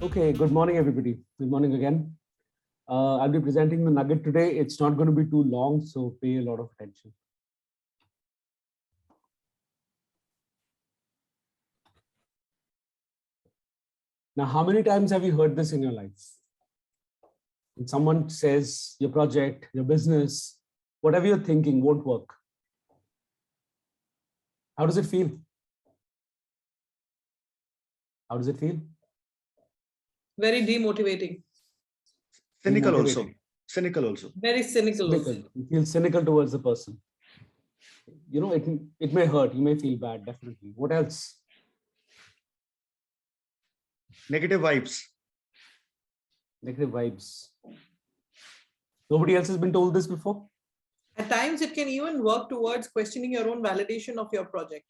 Okay, good morning, everybody. Good morning again. I'll be presenting the nugget today. It's not going to be too long, so pay a lot of attention. Now, how many times have you heard this in your life? When someone says your project, your business, whatever you're thinking won't work. How does it feel? How does it feel? Very demotivating. Cynical also. Demotivating. Cynical also. Very cynical. Cynical. You feel cynical towards the person. You know, it may hurt. You may feel bad, definitely. What else? Negative vibes. Negative vibes. Nobody else has been told this before? At times, it can even work towards questioning your own validation of your project.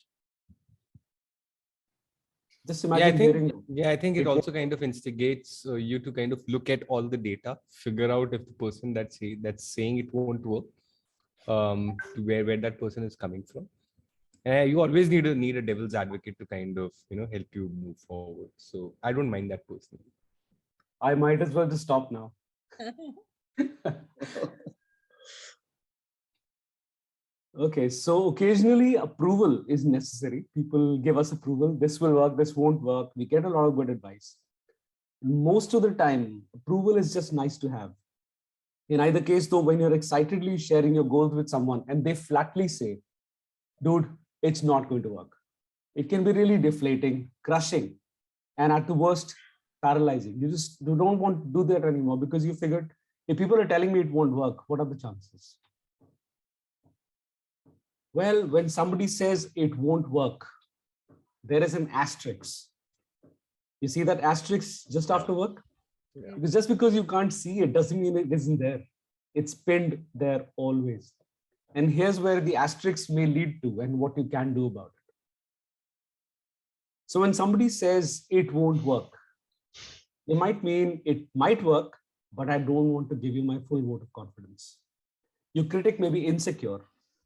Just imagine I think it also kind of instigates you to kind of look at all the data, figure out if the person that's saying it won't work, where that person is coming from. You always need a devil's advocate to kind of help you move forward. So I don't mind that personally. I might as well just stop now. Okay, so occasionally approval is necessary. People give us approval. This will work, this won't work. We get a lot of good advice. Most of the time, approval is just nice to have. In either case, though, when you're excitedly sharing your goals with someone and they flatly say, dude, it's not going to work. It can be really deflating, crushing, and at the worst, paralyzing. You don't want to do that anymore because you figured, if people are telling me it won't work, what are the chances? Well, when somebody says it won't work, there is an asterisk. You see that asterisk just after work? Yeah. Because just because you can't see it doesn't mean it isn't there. It's pinned there always. And here's where the asterisk may lead to and what you can do about it. So when somebody says it won't work, they might mean it might work, but I don't want to give you my full vote of confidence. Your critic may be insecure.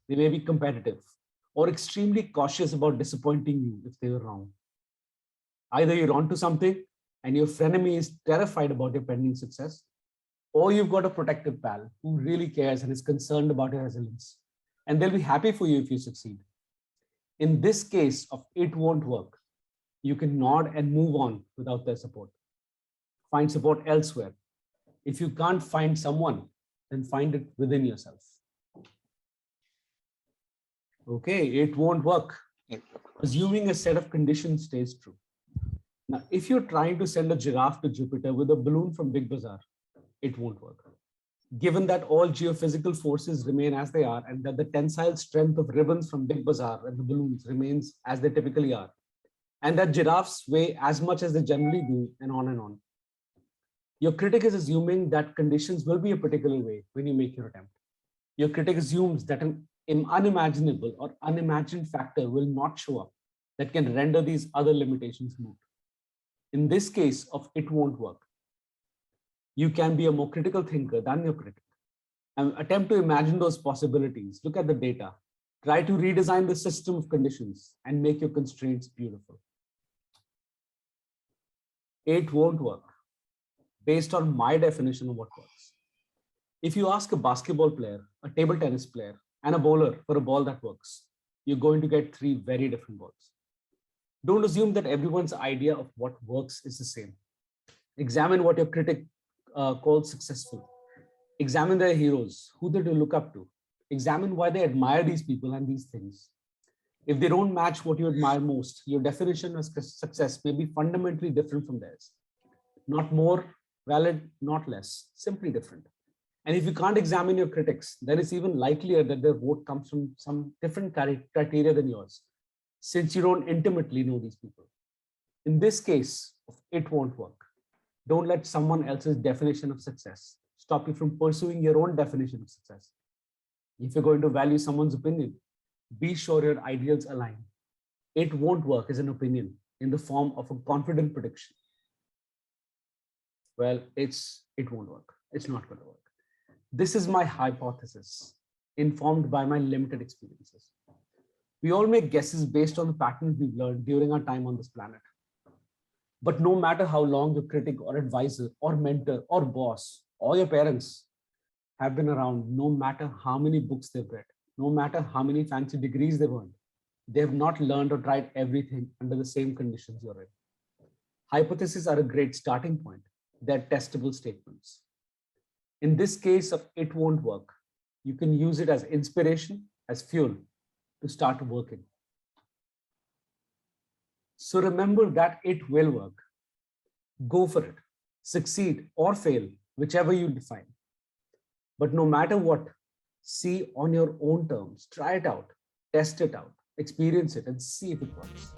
They may be competitive or extremely cautious about disappointing you if they were wrong. Either you're onto something and your frenemy is terrified about your pending success, or you've got a protective pal who really cares and is concerned about your resilience, and they'll be happy for you if you succeed. In this case of it won't work, you can nod and move on without their support. Find support elsewhere. If you can't find someone, then find it within yourself. Okay, it won't work, assuming a set of conditions stays true. Now, if you're trying to send a giraffe to Jupiter with a balloon from Big Bazaar, it won't work. Given that all geophysical forces remain as they are and that the tensile strength of ribbons from Big Bazaar and the balloons remains as they typically are, and that giraffes weigh as much as they generally do, and on and on. Your critic is assuming that conditions will be a particular way when you make your attempt. Your critic assumes that an unimaginable or unimagined factor will not show up that can render these other limitations moot. In this case of it won't work, you can be a more critical thinker than your critic and attempt to imagine those possibilities. Look at the data, try to redesign the system of conditions and make your constraints beautiful. It won't work based on my definition of what works. If you ask a basketball player, a table tennis player, and a bowler for a ball that works, you're going to get three very different balls. Don't assume that everyone's idea of what works is the same. Examine what your critic calls successful. Examine their heroes, who they do look up to. Examine why they admire these people and these things. If they don't match what you admire most, your definition of success may be fundamentally different from theirs. Not more valid, not less, simply different. And if you can't examine your critics, then it's even likelier that their vote comes from some different criteria than yours, since you don't intimately know these people. In this case, it won't work. Don't let someone else's definition of success stop you from pursuing your own definition of success. If you're going to value someone's opinion, be sure your ideals align. It won't work as an opinion in the form of a confident prediction. Well, it won't work. It's not going to work. This is my hypothesis, informed by my limited experiences. We all make guesses based on the patterns we've learned during our time on this planet. But no matter how long your critic or advisor or mentor or boss or your parents have been around, no matter how many books they've read, no matter how many fancy degrees they've earned, they have not learned or tried everything under the same conditions you're in. Hypotheses are a great starting point. They're testable statements. In this case of it won't work, you can use it as inspiration, as fuel to start working. So remember that it will work. Go for it. Succeed or fail, whichever you define. But no matter what, see on your own terms, try it out, test it out, experience it, and see if it works.